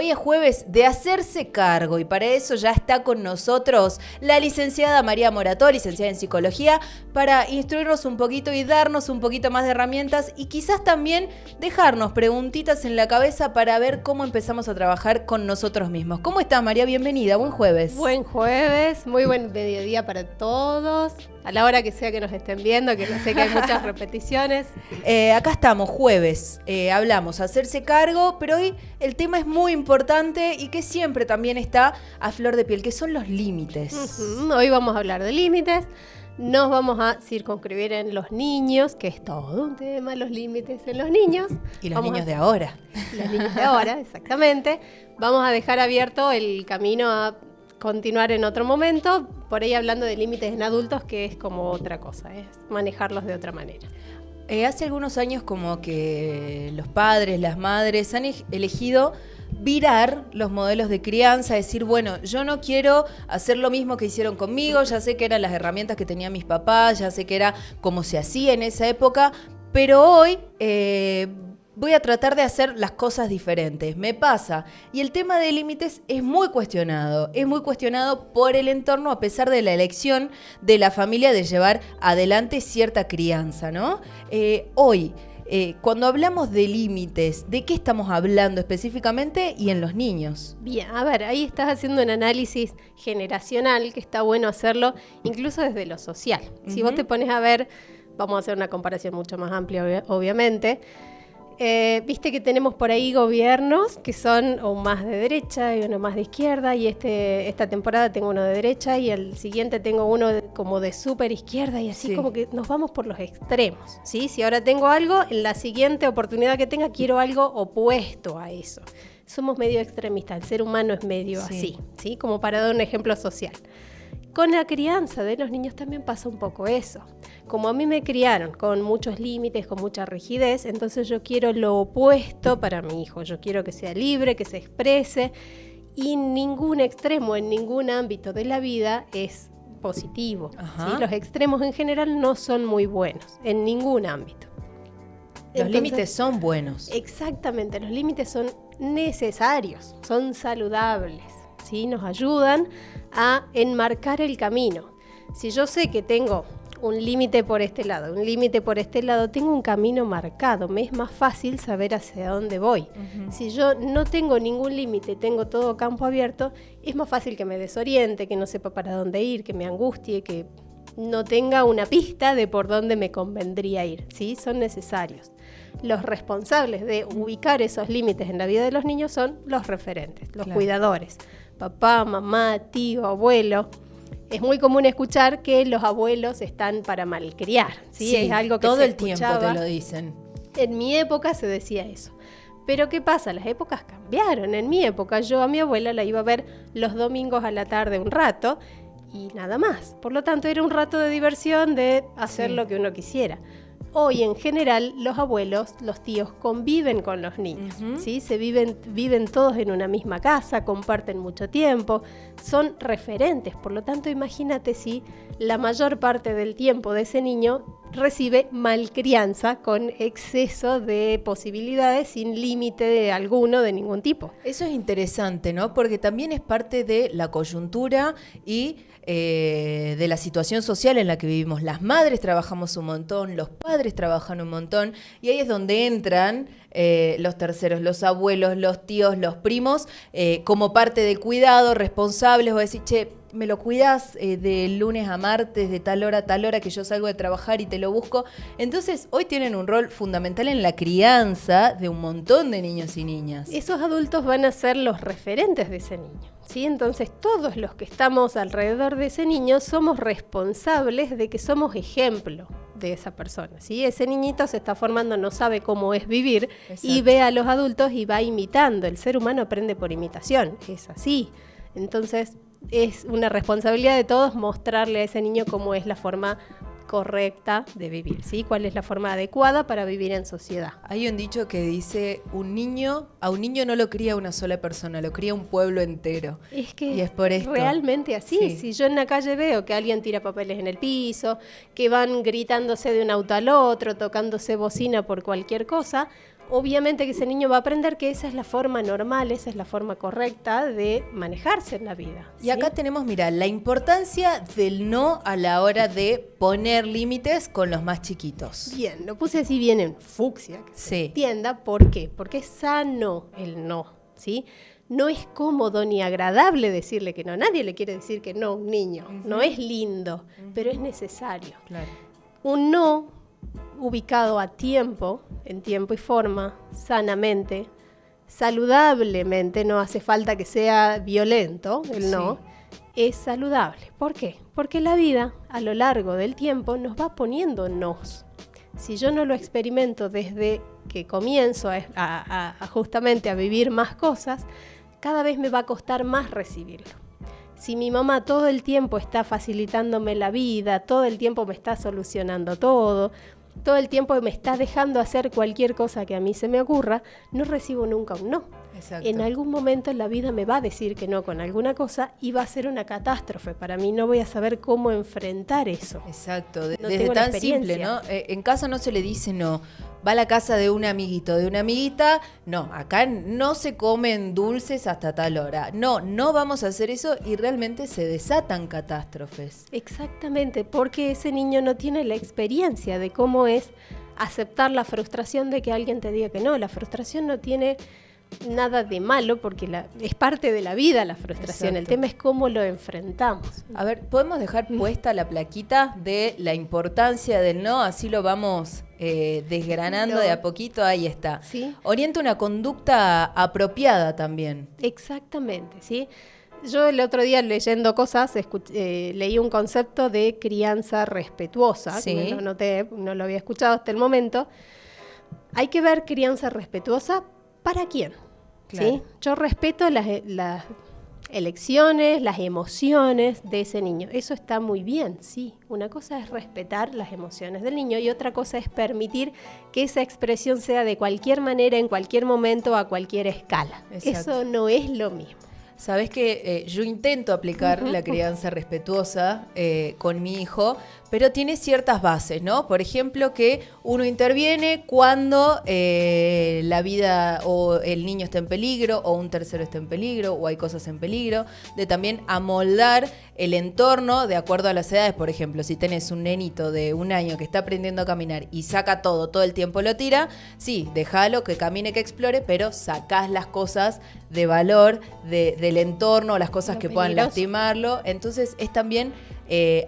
Hoy es jueves de hacerse cargo y para eso ya está con nosotros la licenciada María Morató, licenciada en Psicología, para instruirnos un poquito y darnos un poquito más de herramientas y quizás también dejarnos preguntitas en la cabeza para ver cómo empezamos a trabajar con nosotros mismos. ¿Cómo estás, María? Bienvenida, buen jueves. Buen jueves, muy buen mediodía para todos, a la hora que sea que nos estén viendo, que no sé que hay muchas repeticiones. Acá estamos, jueves, hablamos hacerse cargo, pero hoy el tema es muy importante y que siempre también está a flor de piel, que son los límites. Hoy vamos a hablar de límites, nos vamos a circunscribir en los niños, que es todo un tema, los límites en los niños. Y los niños de ahora. Los niños de ahora, exactamente. Vamos a dejar abierto el camino a continuar en otro momento, por ahí hablando de límites en adultos, que es como otra cosa, es manejarlos de otra manera. Hace algunos años como que los padres, las madres han elegido virar los modelos de crianza, decir, bueno, yo no quiero hacer lo mismo que hicieron conmigo, ya sé que eran las herramientas que tenían mis papás, ya sé que era como se hacía en esa época, pero hoy voy a tratar de hacer las cosas diferentes. Me pasa. Y el tema de límites es muy cuestionado. Es muy cuestionado por el entorno a pesar de la elección de la familia de llevar adelante cierta crianza, ¿no? Hoy, cuando hablamos de límites, ¿de qué estamos hablando específicamente y en los niños? Bien, a ver, ahí estás haciendo un análisis generacional que está bueno hacerlo incluso desde lo social. Si vos te pones a ver, vamos a hacer una comparación mucho más amplia, obviamente. Viste que tenemos por ahí gobiernos que son o más de derecha y uno más de izquierda, y esta temporada tengo uno de derecha y el siguiente tengo uno como de súper izquierda, y así como que nos vamos por los extremos, ¿sí? Si ahora tengo algo, en la siguiente oportunidad que tenga quiero algo opuesto a eso. Somos medio extremistas, el ser humano es medio así, ¿sí? Como para dar un ejemplo social. Con la crianza de los niños también pasa un poco eso. Como a mí me criaron con muchos límites, con mucha rigidez, entonces yo quiero lo opuesto para mi hijo. Yo quiero que sea libre, que se exprese, y ningún extremo en ningún ámbito de la vida es positivo, ¿sí? Los extremos en general no son muy buenos en ningún ámbito. Los límites son buenos. Exactamente, los límites son necesarios, son saludables, ¿sí? Nos ayudan a enmarcar el camino. Si yo sé que tengo un límite por este lado, un límite por este lado, tengo un camino marcado, me es más fácil saber hacia dónde voy. Si yo no tengo ningún límite, tengo todo campo abierto, es más fácil que me desoriente, que no sepa para dónde ir, que me angustie, que no tenga una pista de por dónde me convendría ir, ¿sí? Son necesarios. Los responsables de ubicar esos límites en la vida de los niños son los referentes, los cuidadores. Papá, mamá, tío, abuelo. Es muy común escuchar que los abuelos están para malcriar, ¿sí? Es algo que todo se el tiempo te lo dicen. En mi época se decía eso. Pero ¿qué pasa? Las épocas cambiaron. En mi época yo a mi abuela la iba a ver los domingos a la tarde un rato y nada más. Por lo tanto era un rato de diversión, de hacer lo que uno quisiera. Hoy, en general, los abuelos, los tíos, conviven con los niños, ¿sí? Viven todos en una misma casa, comparten mucho tiempo, son referentes. Por lo tanto, imagínate si la mayor parte del tiempo de ese niño recibe malcrianza con exceso de posibilidades sin límite alguno de ningún tipo. Eso es interesante, ¿no? Porque también es parte de la coyuntura y de la situación social en la que vivimos. Las madres trabajamos un montón, los padres trabajan un montón, y ahí es donde entran los terceros, los abuelos, los tíos, los primos, como parte del cuidado, responsables, o decir, che, me lo cuidas de lunes a martes, de tal hora a tal hora que yo salgo de trabajar y te lo busco. Entonces, hoy tienen un rol fundamental en la crianza de un montón de niños y niñas. Esos adultos van a ser los referentes de ese niño, ¿sí? Entonces, todos los que estamos alrededor de ese niño somos responsables de que somos ejemplo de esa persona, ¿sí? Ese niñito se está formando, no sabe cómo es vivir. Exacto. Y ve a los adultos y va imitando. El ser humano aprende por imitación, es así. Entonces, es una responsabilidad de todos mostrarle a ese niño cómo es la forma correcta de vivir, ¿sí? ¿Cuál es la forma adecuada para vivir en sociedad? Hay un dicho que dice, a un niño no lo cría una sola persona, lo cría un pueblo entero. Es que y es por esto. Realmente así. Sí. Si yo en la calle veo que alguien tira papeles en el piso, que van gritándose de un auto al otro, tocándose bocina por cualquier cosa, obviamente que ese niño va a aprender que esa es la forma normal, esa es la forma correcta de manejarse en la vida. Y acá tenemos, mira, la importancia del no a la hora de poner límites con los más chiquitos. Bien, lo puse así bien en fucsia, que Sí. se entienda. ¿Por qué? Porque es sano el no, ¿sí? No es cómodo ni agradable decirle que no. Nadie le quiere decir que no a un niño. No es lindo, pero es necesario. Claro. Un no ubicado a tiempo, en tiempo y forma, sanamente, saludablemente, no hace falta que sea violento el no, es saludable. ¿Por qué? Porque la vida a lo largo del tiempo nos va poniendo nos. Si yo no lo experimento desde que comienzo justamente a vivir más cosas, cada vez me va a costar más recibirlo. Si mi mamá todo el tiempo está facilitándome la vida, todo el tiempo me está solucionando todo el tiempo me está dejando hacer cualquier cosa que a mí se me ocurra, no recibo nunca un no. Exacto. En algún momento la vida me va a decir que no con alguna cosa y va a ser una catástrofe para mí, no voy a saber cómo enfrentar eso. Exacto, No desde tengo la tan simple, experiencia. ¿no? En casa no se le dice no. Va a la casa de un amiguito, de una amiguita, no, acá no se comen dulces hasta tal hora. No vamos a hacer eso y realmente se desatan catástrofes. Exactamente, porque ese niño no tiene la experiencia de cómo es aceptar la frustración de que alguien te diga que no. La frustración no tiene nada de malo porque es parte de la vida la frustración. Exacto. El tema es cómo lo enfrentamos. A ver, ¿podemos dejar puesta la plaquita de la importancia del no? Así lo vamos desgranando No. de a poquito. Ahí está. Sí. Orienta una conducta apropiada también. Exactamente, ¿sí? Yo el otro día leyendo cosas leí un concepto de crianza respetuosa, Sí. que me lo anoté, no lo había escuchado hasta el momento. Hay que ver crianza respetuosa para quién, Claro. ¿sí? Yo respeto las elecciones, las emociones de ese niño. Eso está muy bien, sí. Una cosa es respetar las emociones del niño y otra cosa es permitir que esa expresión sea de cualquier manera, en cualquier momento, a cualquier escala. Exacto. Eso no es lo mismo. Sabés que yo intento aplicar la crianza respetuosa con mi hijo, pero tiene ciertas bases, ¿no? Por ejemplo, que uno interviene cuando la vida o el niño está en peligro, o un tercero está en peligro, o hay cosas en peligro, de también amoldar el entorno de acuerdo a las edades. Por ejemplo, si tenés un nenito de 1 año que está aprendiendo a caminar y saca todo el tiempo lo tira, sí, déjalo que camine, que explore, pero sacás las cosas de valor del entorno, las cosas Lo que puedan peligroso. lastimarlo. Entonces es también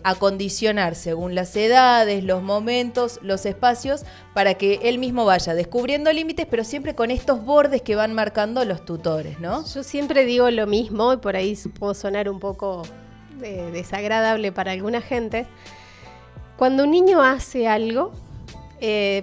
acondicionar según las edades, los momentos, los espacios, para que él mismo vaya descubriendo límites, pero siempre con estos bordes que van marcando los tutores, ¿no? Yo siempre digo lo mismo, y por ahí puedo sonar un poco desagradable para alguna gente. Cuando un niño hace algo,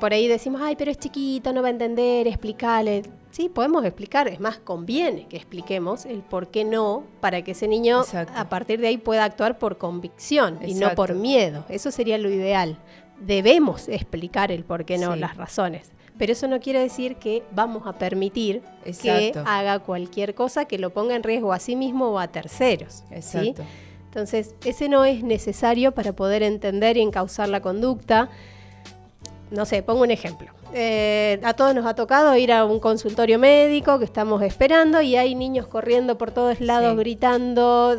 por ahí decimos, ay, pero es chiquito, no va a entender, explícale. Sí, podemos explicar, es más, conviene que expliquemos el por qué no, para que ese niño Exacto. a partir de ahí pueda actuar por convicción y no Exacto. por miedo. Eso sería lo ideal. Debemos explicar el por qué no, Sí. las razones. Pero eso no quiere decir que vamos a permitir que Exacto. haga cualquier cosa que lo ponga en riesgo a sí mismo o a terceros. ¿sí? Exacto. Entonces, ese no es necesario para poder entender y encauzar la conducta. No sé, pongo un ejemplo. A todos nos ha tocado ir a un consultorio médico que estamos esperando y hay niños corriendo por todos lados, Sí. gritando,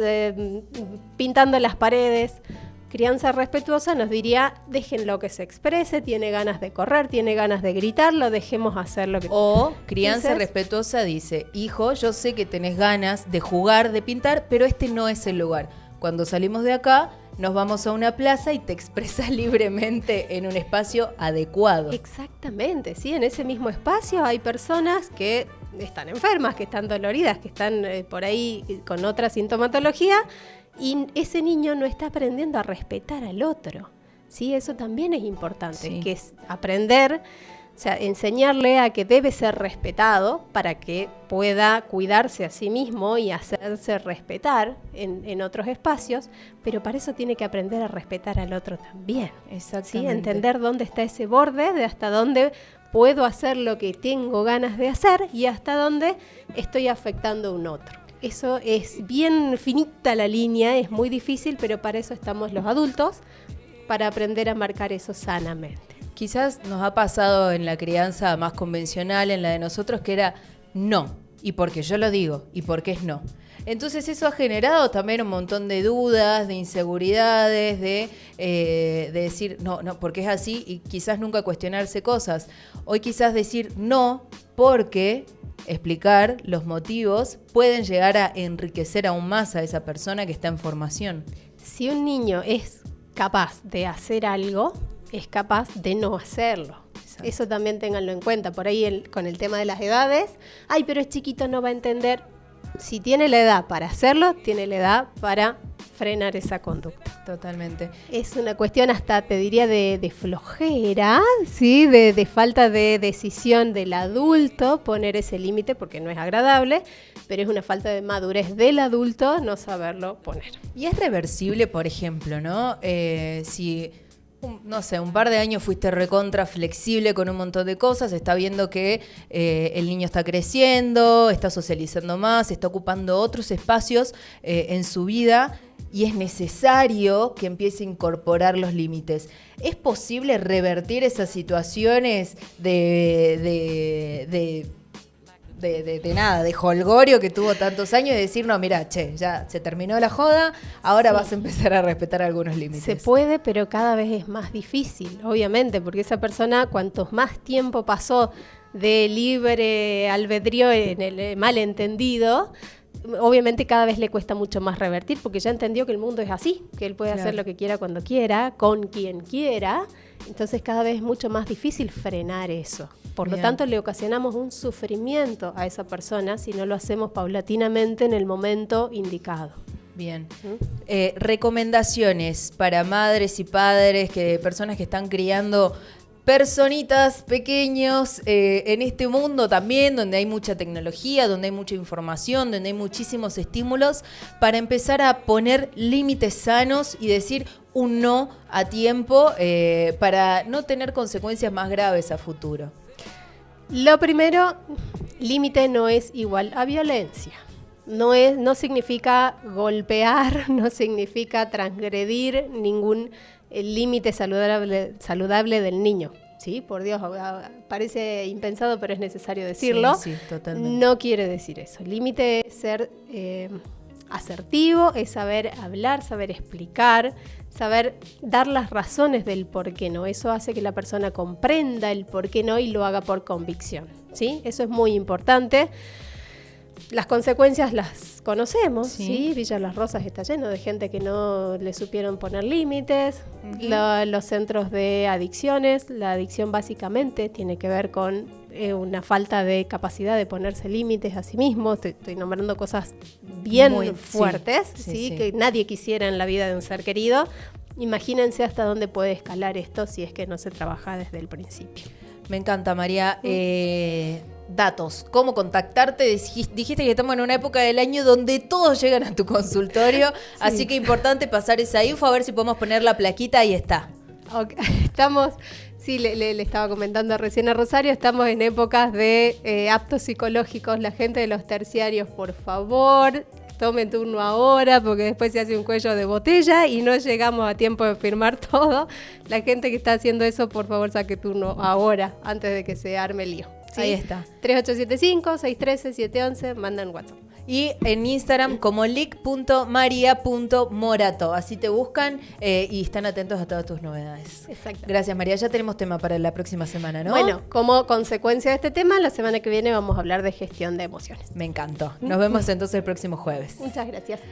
pintando las paredes. Crianza respetuosa nos diría, déjenlo que se exprese, tiene ganas de correr, tiene ganas de gritarlo, dejemos hacer lo que... O crianza Entonces- respetuosa dice, hijo, yo sé que tenés ganas de jugar, de pintar, pero este no es el lugar. Cuando salimos de acá, nos vamos a una plaza y te expresas libremente en un espacio adecuado. Exactamente, sí, en ese mismo espacio hay personas que están enfermas, que están doloridas, que están por ahí con otra sintomatología y ese niño no está aprendiendo a respetar al otro. Sí, eso también es importante, Sí. que es aprender, o sea, enseñarle a que debe ser respetado para que pueda cuidarse a sí mismo y hacerse respetar en otros espacios, pero para eso tiene que aprender a respetar al otro también. ¿Sí? Exactamente. Entender dónde está ese borde, de hasta dónde puedo hacer lo que tengo ganas de hacer y hasta dónde estoy afectando a un otro. Eso es bien finita la línea, es muy difícil, pero para eso estamos los adultos, para aprender a marcar eso sanamente. quizás nos ha pasado en la crianza más convencional, en la de nosotros, que era no, y porque yo lo digo, y porque es no. Entonces eso ha generado también un montón de dudas, de inseguridades, de decir no, porque es así, y quizás nunca cuestionarse cosas. Hoy quizás decir no porque explicar los motivos pueden llegar a enriquecer aún más a esa persona que está en formación. Si un niño es capaz de hacer algo, es capaz de no hacerlo. Exacto. Eso también ténganlo en cuenta. Por ahí con el tema de las edades, ay, pero es chiquito, no va a entender. Si tiene la edad para hacerlo, tiene la edad para frenar esa conducta. Totalmente. Es una cuestión hasta, te diría, de flojera, ¿sí? De falta de decisión del adulto poner ese límite, porque no es agradable, pero es una falta de madurez del adulto no saberlo poner. Y es reversible, por ejemplo, ¿no? Si... no sé, un par de años fuiste recontra flexible con un montón de cosas, está viendo que el niño está creciendo, está socializando más, está ocupando otros espacios en su vida y es necesario que empiece a incorporar los límites. ¿Es posible revertir esas situaciones de jolgorio que tuvo tantos años y decir, no, mira, ya se terminó la joda, ahora vas a empezar a respetar algunos límites? Se puede, pero cada vez es más difícil, obviamente, porque esa persona, cuanto más tiempo pasó de libre albedrío en el malentendido, obviamente cada vez le cuesta mucho más revertir, porque ya entendió que el mundo es así, que él puede hacer lo que quiera cuando quiera, con quien quiera. Entonces cada vez es mucho más difícil frenar eso. Por lo tanto, le ocasionamos un sufrimiento a esa persona si no lo hacemos paulatinamente en el momento indicado. Bien. Recomendaciones para madres y padres, personas que están criando personitas pequeños en este mundo también, donde hay mucha tecnología, donde hay mucha información, donde hay muchísimos estímulos, para empezar a poner límites sanos y decir un no a tiempo para no tener consecuencias más graves a futuro. Lo primero, límite no es igual a violencia. No significa golpear, no significa transgredir ningún límite saludable del niño. Sí, por Dios, parece impensado, pero es necesario decirlo. Sí, totalmente. No quiere decir eso. El límite es ser asertivo, es saber hablar, saber explicar, saber dar las razones del por qué no. Eso hace que la persona comprenda el por qué no y lo haga por convicción, ¿sí? Eso es muy importante. Las consecuencias las conocemos, ¿sí? Villa Las Rosas está lleno de gente que no le supieron poner límites. Los centros de adicciones, la adicción básicamente tiene que ver con una falta de capacidad de ponerse límites a sí mismo. Estoy nombrando cosas bien muy fuertes, ¿sí? Que nadie quisiera en la vida de un ser querido. Imagínense hasta dónde puede escalar esto si es que no se trabaja desde el principio. Me encanta, María. Datos, cómo contactarte. Dijiste que estamos en una época del año donde todos llegan a tu consultorio, así que importante pasar esa info, a ver si podemos poner la plaquita. Ahí está. Okay. Estamos, le estaba comentando recién a Rosario, estamos en épocas de aptos psicológicos. La gente de los terciarios, por favor, tomen turno ahora, porque después se hace un cuello de botella y no llegamos a tiempo de firmar todo. La gente que está haciendo eso, por favor, saque turno ahora, antes de que se arme el lío. ¿Sí? Ahí está. 3875-613-711, mandan WhatsApp. Y en Instagram como lic.maria.morato. Así te buscan y están atentos a todas tus novedades. Exacto. Gracias, María. Ya tenemos tema para la próxima semana, ¿no? Bueno, como consecuencia de este tema, la semana que viene vamos a hablar de gestión de emociones. Me encantó. Nos vemos entonces el próximo jueves. Muchas gracias.